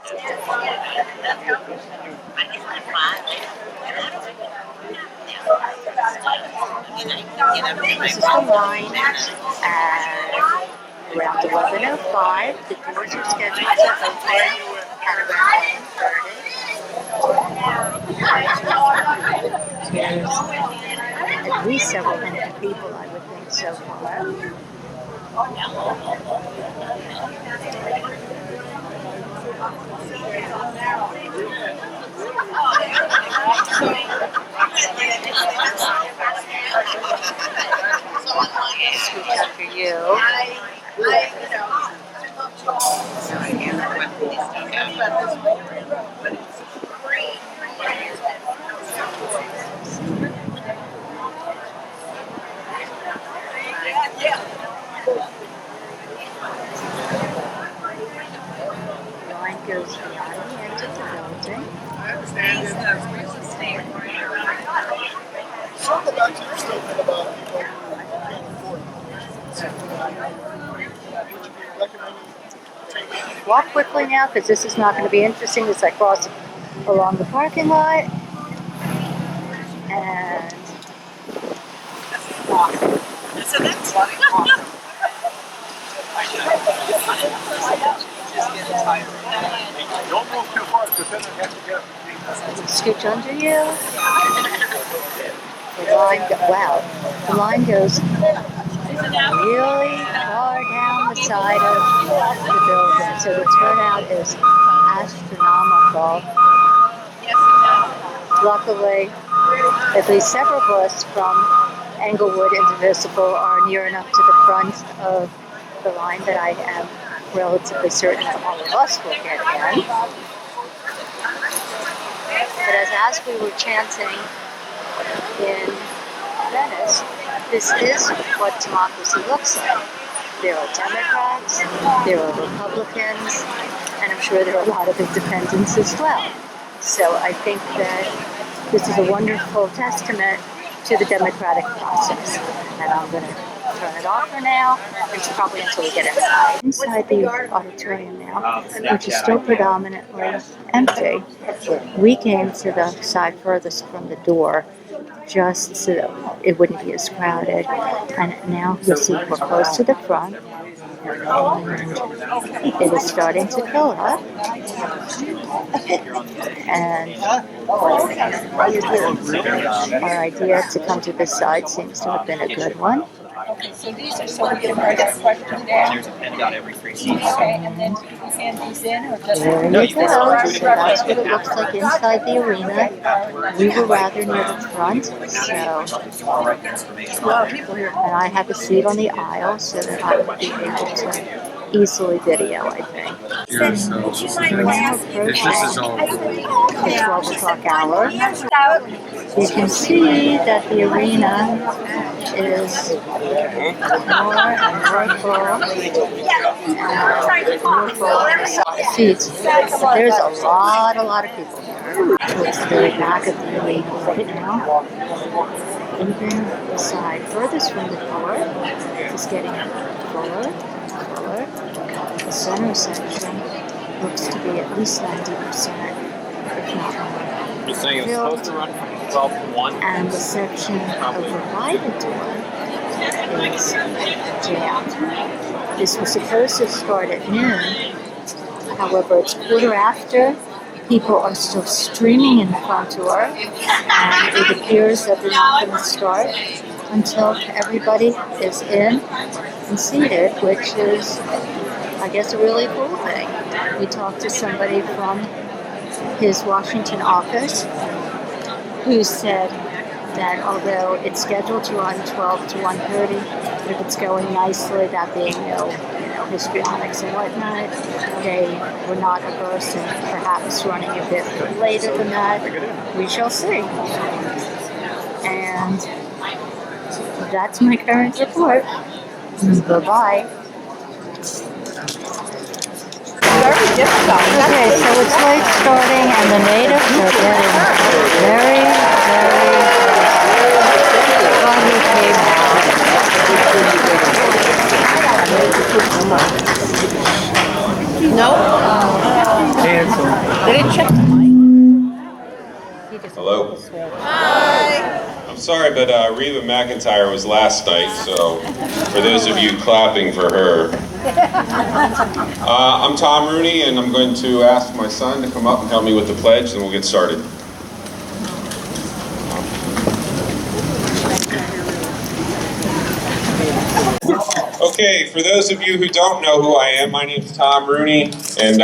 This is the line at around 11:05. The doors are scheduled to open at around 11:30. There's at least several hundred people, I would think, so far. Speak after you. The line goes beyond the edge of the building. Walk quickly now, because this is not going to be interesting as I cross along the parking lot. And walk. So that's don't move too far, because then I have to get scooch under you. The line goes really far down the side of the building, so the turnout is astronomical. Luckily, at least several of us from Englewood Indivisible are near enough to the front of the line that I am relatively certain that all of us will get in. But as we were chanting in Venice, this is what democracy looks like. There are Democrats, there are Republicans, and I'm sure there are a lot of independents as well. So I think that this is a wonderful testament to the democratic process. And I'm going to turn it off for now, and probably until we get inside. Inside the auditorium now, which is still predominantly empty. We came to the side furthest from the door, just so that it wouldn't be as crowded. And now you'll see we're close to the front, and it is starting to fill up. And our idea to come to this side seems to have been a good one. Okay, so these are so we can write a question down. There's a pen down every 3 seats. Okay, and then do you hand these in or just... There you go. So that's what it looks like inside the arena. We were rather near the front, so and I have a seat on the aisle so that I would be able to easily video, I think. Yeah, so Now approaching the 12 o'clock hour. You can see that the arena is more and more full, seats. There's a lot of people here. Towards the very back of the arena right now. Even the side furthest from the door is getting fuller. The center section looks to be at least 90%, if not more. You're saying it's supposed to run from 12 to 1? And the section over by the door is jammed. This was supposed to start at noon. However, it's quarter after. People are still streaming in the front door, and it appears that they're not going to start until everybody is in and seated, which is, I guess, a really cool thing. We talked to somebody from his Washington office who said that although it's scheduled to run 12 to 1:30, if it's going nicely, that being no histrionics and whatnot, they were not averse to perhaps running a bit later than that. We shall see. And that's my current report. Bye-bye. Okay, so it's late starting, and the natives are getting very funny came out. No? cancel. I'm sorry, but Reba McEntire was last night, so for those of you clapping for her. I'm Tom Rooney, and I'm going to ask my son to come up and help me with the pledge, and we'll get started. Okay, for those of you who don't know who I am, my name is Tom Rooney, and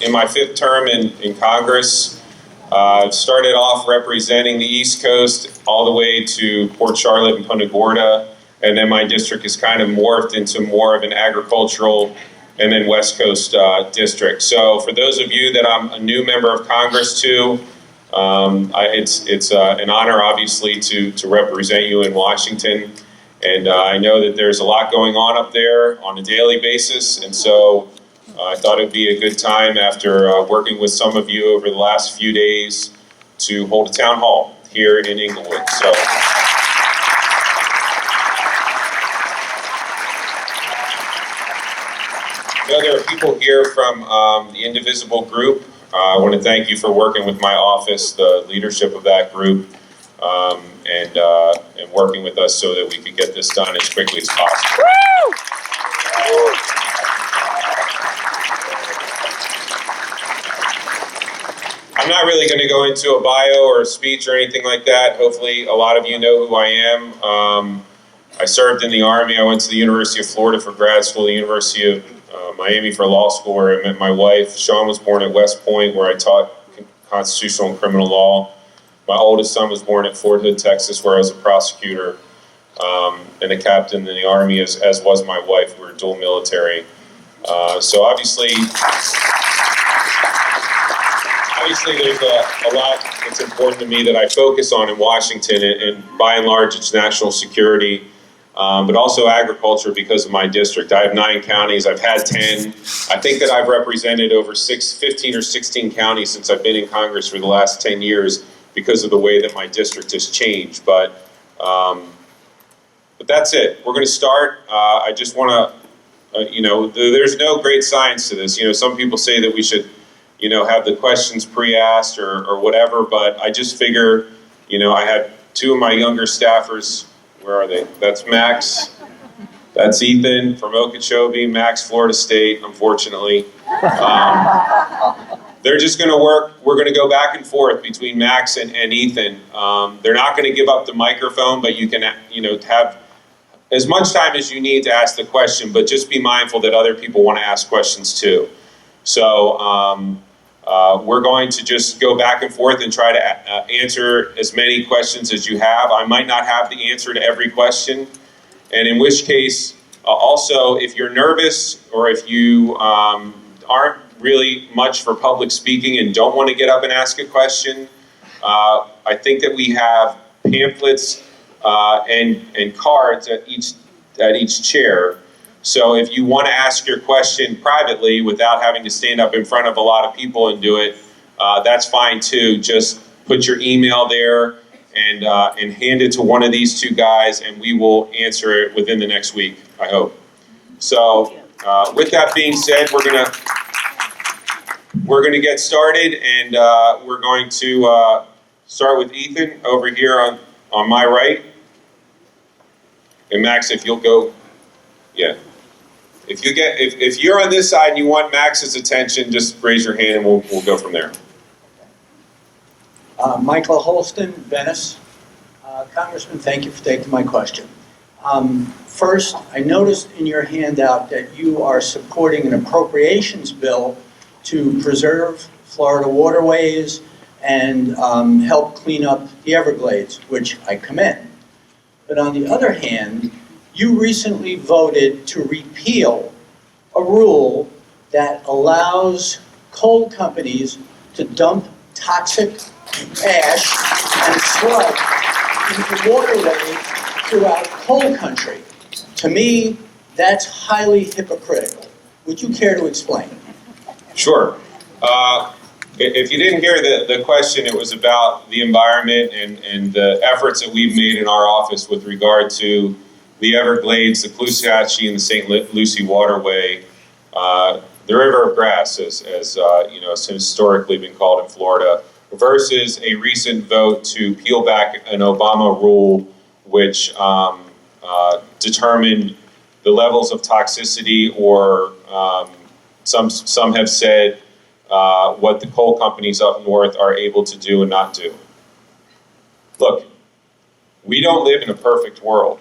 in my 5th term in Congress, I've started off representing the East Coast all the way to Port Charlotte and Punta Gorda, and then my district has kind of morphed into more of an agricultural and then West Coast district. So for those of you that I'm a new member of Congress to, it's an honor, obviously, to represent you in Washington. And I know that there's a lot going on up there on a daily basis, and so I thought it'd be a good time after working with some of you over the last few days to hold a town hall here in Englewood. So, I know there are people here from the Indivisible group. I want to thank you for working with my office, the leadership of that group, and working with us so that we could get this done as quickly as possible. I'm not really going to go into a bio or a speech or anything like that. Hopefully a lot of you know who I am. I served in the Army. I went to the University of Florida for grad school, the University of Miami for law school, where I met my wife. Sean was born at West Point, where I taught constitutional and criminal law. My oldest son was born at Fort Hood, Texas, where I was a prosecutor and a captain in the Army, as was my wife. We were dual military. So obviously there's a lot that's important to me that I focus on in Washington, and by and large it's national security, but also agriculture because of my district. I have 9 counties. I've had 10. I think that I've represented over 15 or 16 counties since I've been in Congress for the last 10 years because of the way that my district has changed. But that's it. We're going to start. I just want to, there's no great science to this. Some people say that we should, have the questions pre-asked or whatever, but I just figure, I had 2 of my younger staffers. Where are they? That's Max. That's Ethan from Okeechobee. Max, Florida State, unfortunately. They're just going to work. We're going to go back and forth between Max and Ethan. They're not going to give up the microphone, but you can, have as much time as you need to ask the question, but just be mindful that other people want to ask questions too. So we're going to just go back and forth and try to answer as many questions as you have. I might not have the answer to every question, and in which case, also, if you're nervous or if you aren't really much for public speaking and don't want to get up and ask a question, I think that we have pamphlets and cards at each chair. So if you want to ask your question privately without having to stand up in front of a lot of people and do it, that's fine too. Just put your email there and hand it to one of these 2 guys, and we will answer it within the next week, I hope. So with that being said, we're gonna get started, and we're going to start with Ethan over here on my right. And Max, if you'll go, yeah. If you're on this side and you want Max's attention, just raise your hand and we'll go from there. Michael Holston, Venice. Congressman, thank you for taking my question. First, I noticed in your handout that you are supporting an appropriations bill to preserve Florida waterways and help clean up the Everglades, which I commend. But on the other hand, you recently voted to repeal a rule that allows coal companies to dump toxic ash and sludge into waterways throughout coal country. To me, that's highly hypocritical. Would you care to explain? Sure. If you didn't hear the question, it was about the environment and the efforts that we've made in our office with regard to the Everglades, the Caloosahatchee, and the St. Lucie waterway, the River of Grass, as you know, it's historically been called in Florida. versus a recent vote to peel back an Obama rule which determined the levels of toxicity, or some have said what the coal companies up north are able to do and not do. Look, we don't live in a perfect world,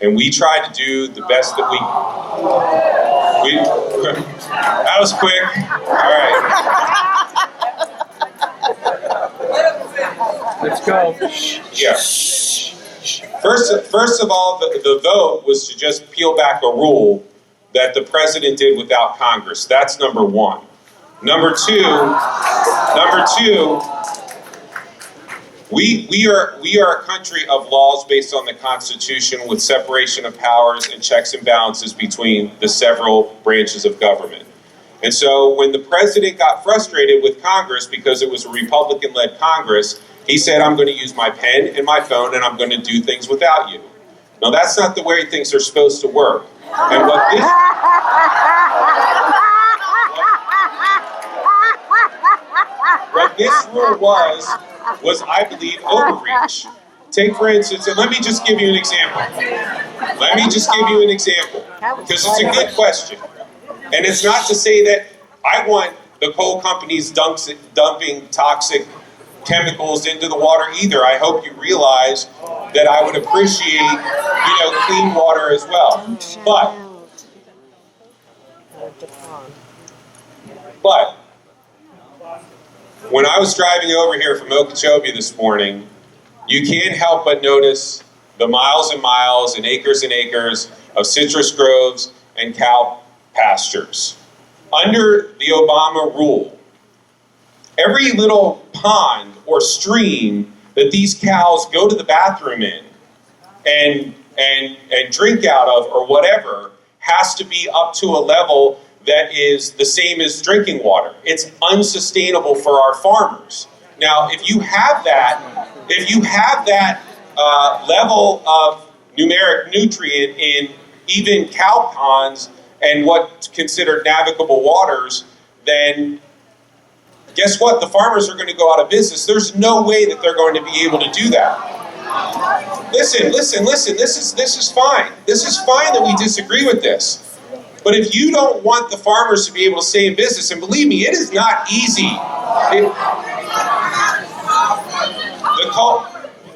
and we try to do the best that we that was quick. All right. Let's go. Yeah. First of all, the vote was to just peel back a rule that the president did without Congress. That's number one. Number two, we are a country of laws based on the Constitution with separation of powers and checks and balances between the several branches of government. And so when the president got frustrated with Congress because it was a Republican-led Congress, he said, I'm going to use my pen and my phone and I'm going to do things without you. Now, that's not the way things are supposed to work. And what this rule was, I believe, overreach. Take, for instance, and let me just give you an example. Because it's a good question. And it's not to say that I want the coal companies dumping toxic chemicals into the water either. I hope you realize that I would appreciate, clean water as well. But when I was driving over here from Okeechobee this morning, you can't help but notice the miles and miles and acres of citrus groves and cow pastures. Under the Obama rule, every little pond or stream that these cows go to the bathroom in and drink out of or whatever has to be up to a level that is the same as drinking water. It's unsustainable for our farmers. Now, if you have that level of numeric nutrient in even cow ponds and what's considered navigable waters, then guess what? The farmers are going to go out of business. There's no way that they're going to be able to do that. Listen. This is fine. This is fine that we disagree with this. But if you don't want the farmers to be able to stay in business, and believe me, it is not easy.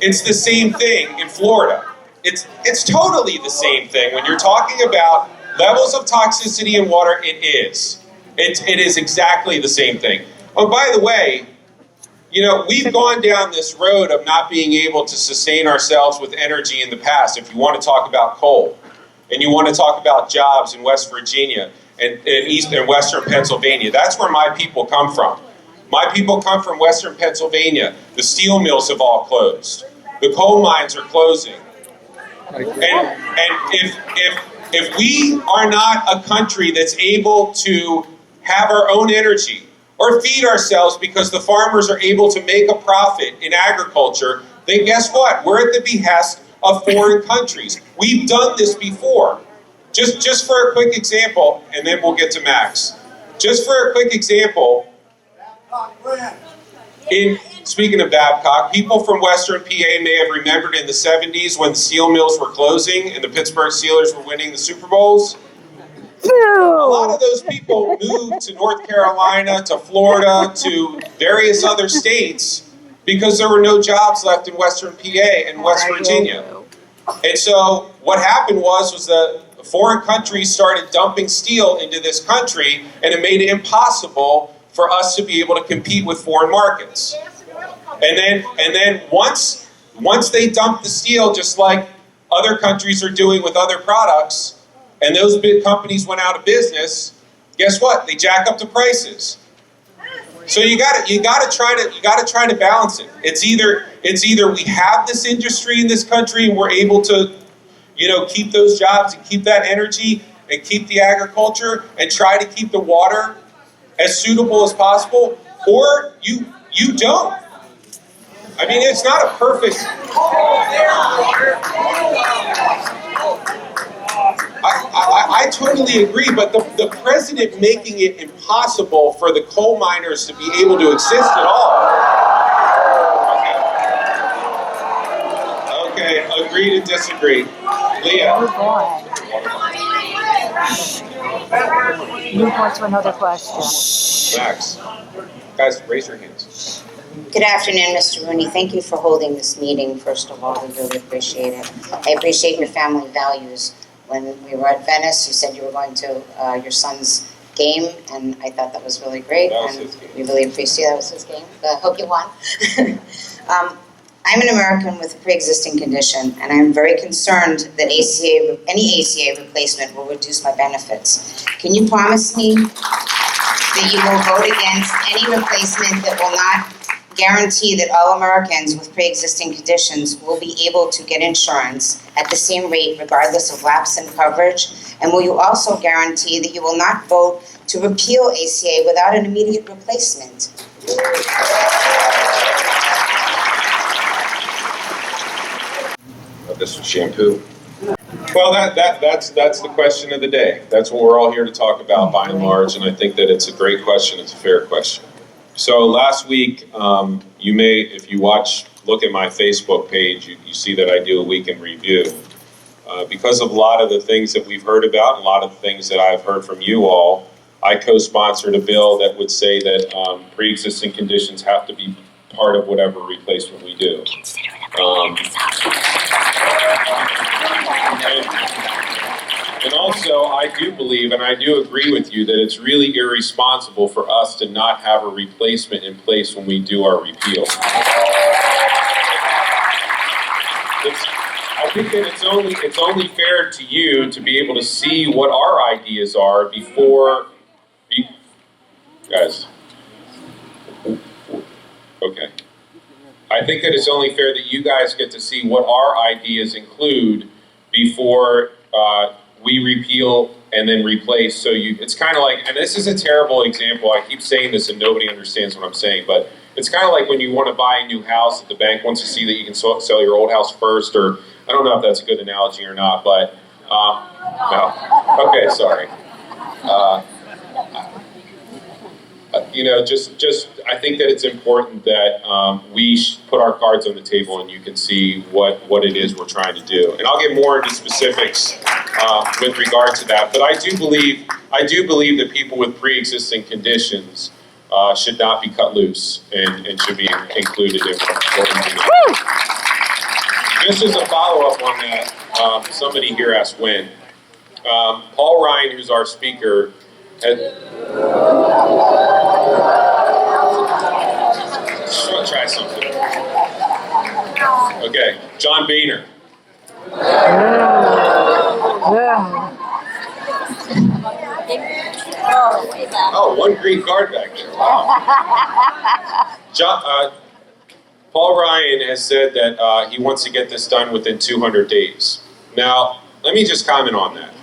It's the same thing in Florida. It's totally the same thing. When you're talking about levels of toxicity in water, it is. It is exactly the same thing. Oh, by the way, we've gone down this road of not being able to sustain ourselves with energy in the past, if you want to talk about coal. And you want to talk about jobs in West Virginia and East and Western Pennsylvania. That's where my people come from. My people come from Western Pennsylvania. The steel mills have all closed. The coal mines are closing. And if we are not a country that's able to have our own energy or feed ourselves because the farmers are able to make a profit in agriculture, then guess what? We're at the behest of foreign countries. We've done this before. Just for a quick example, and then we'll get to Max. Just for a quick example, speaking of Babcock, people from Western PA may have remembered in the 70s when the steel mills were closing and the Pittsburgh Steelers were winning the Super Bowls. A lot of those people moved to North Carolina, to Florida, to various other states because there were no jobs left in Western PA and West Virginia. And so what happened was that foreign countries started dumping steel into this country, and it made it impossible for us to be able to compete with foreign markets. And then once they dumped the steel, just like other countries are doing with other products, and those big companies went out of business, guess what? They jack up the prices. So you got to try to balance it. It's either we have this industry in this country and we're able to, keep those jobs and keep that energy and keep the agriculture and try to keep the water as suitable as possible, or you don't. I mean, it's not a perfect. I totally agree, but the president making it impossible for the coal miners to be able to exist at all. Okay, agree to disagree. Leah. Move on. Move on to another question. Max. Guys, raise your hands. Good afternoon, Mr. Rooney. Thank you for holding this meeting, first of all. We really appreciate it. I appreciate your family values. When we were at Venice, you said you were going to your son's game, and I thought that was really great. That was and his game. We really appreciate that was his game. I hope you won. I'm an American with a pre-existing condition, and I'm very concerned that any ACA replacement will reduce my benefits. Can you promise me that you will vote against any replacement that will not guarantee that all Americans with pre-existing conditions will be able to get insurance at the same rate regardless of lapse in coverage? And will you also guarantee that you will not vote to repeal ACA without an immediate replacement? This is shampoo. Well, that's the question of the day. That's what we're all here to talk about by and large, and I think that it's a great question. It's a fair question. So last week, you may, if you look at my Facebook page, you see that I do a week in review. Because of a lot of the things that we've heard about, a lot of the things that I've heard from you all, I co-sponsored a bill that would say that pre-existing conditions have to be part of whatever replacement we do. And also, I do believe, and I do agree with you, that it's really irresponsible for us to not have a replacement in place when we do our repeal. I think that it's only fair to you to be able to see what our ideas are before, guys. Okay. I think that it's only fair that you guys get to see what our ideas include before we repeal and then replace. So it's kind of like, and this is a terrible example. I keep saying this and nobody understands what I'm saying, but it's kind of like when you want to buy a new house, that the bank wants to see that you can sell your old house first, or I don't know if that's a good analogy or not, but no. Okay, sorry. Just I think that it's important that we put our cards on the table and you can see what it is we're trying to do. And I'll get more into specifics with regard to that. But I do believe that people with pre-existing conditions should not be cut loose and should be included in what we do. Just as a follow-up on that, somebody here asked when. Paul Ryan, who's our speaker, try something. Okay, John Boehner. Oh, one green card back there. Wow. Paul Ryan has said that he wants to get this done within 200 days. Now, let me just comment on that.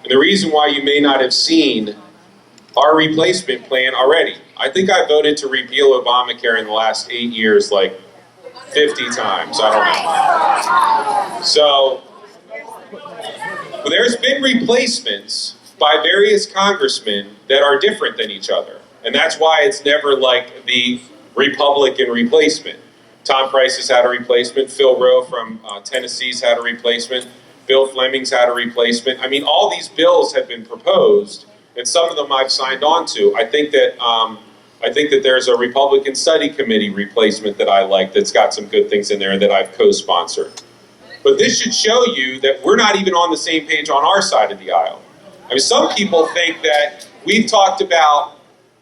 And the reason why you may not have seen our replacement plan already. I think I voted to repeal Obamacare in the last 8 years like 50 times. I don't know. So there's been replacements by various congressmen that are different than each other. And that's why it's never like the Republican replacement. Tom Price has had a replacement. Phil Rowe from Tennessee's had a replacement. Bill Fleming's had a replacement. I mean, all these bills have been proposed, and some of them I've signed on to. I think that there's a Republican study committee replacement that I like that's got some good things in there that I've co-sponsored. But this should show you that we're not even on the same page on our side of the aisle. I mean, some people think that we've talked about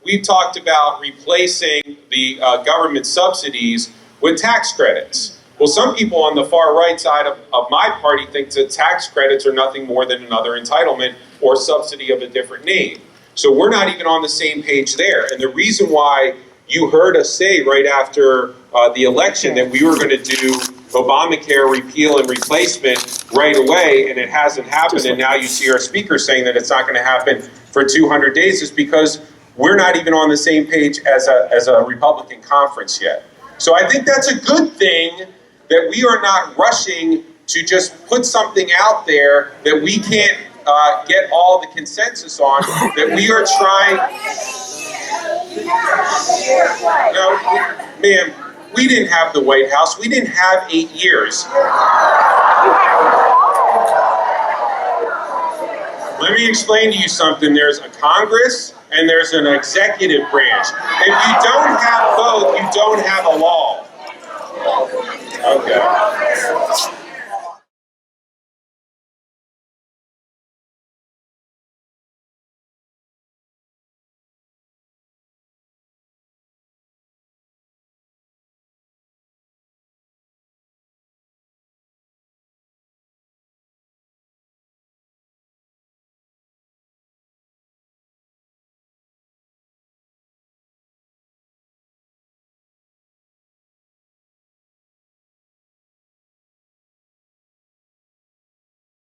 replacing the government subsidies with tax credits. Well, some people on the far right side of my party think that tax credits are nothing more than another entitlement or subsidy of a different name. So we're not even on the same page there. And the reason why you heard us say right after the election that we were going to do Obamacare repeal and replacement right away, and it hasn't happened, and now you see our speaker saying that it's not going to happen for 200 days, is because we're not even on the same page as a Republican conference yet. So I think that's a good thing, that we are not rushing to just put something out there that we can't get all the consensus on, that we are trying... No, ma'am, We didn't have the White House. We didn't have 8 years. Let me explain to you something. There's a Congress and there's an executive branch. If you don't have both, you don't have a law. Okay.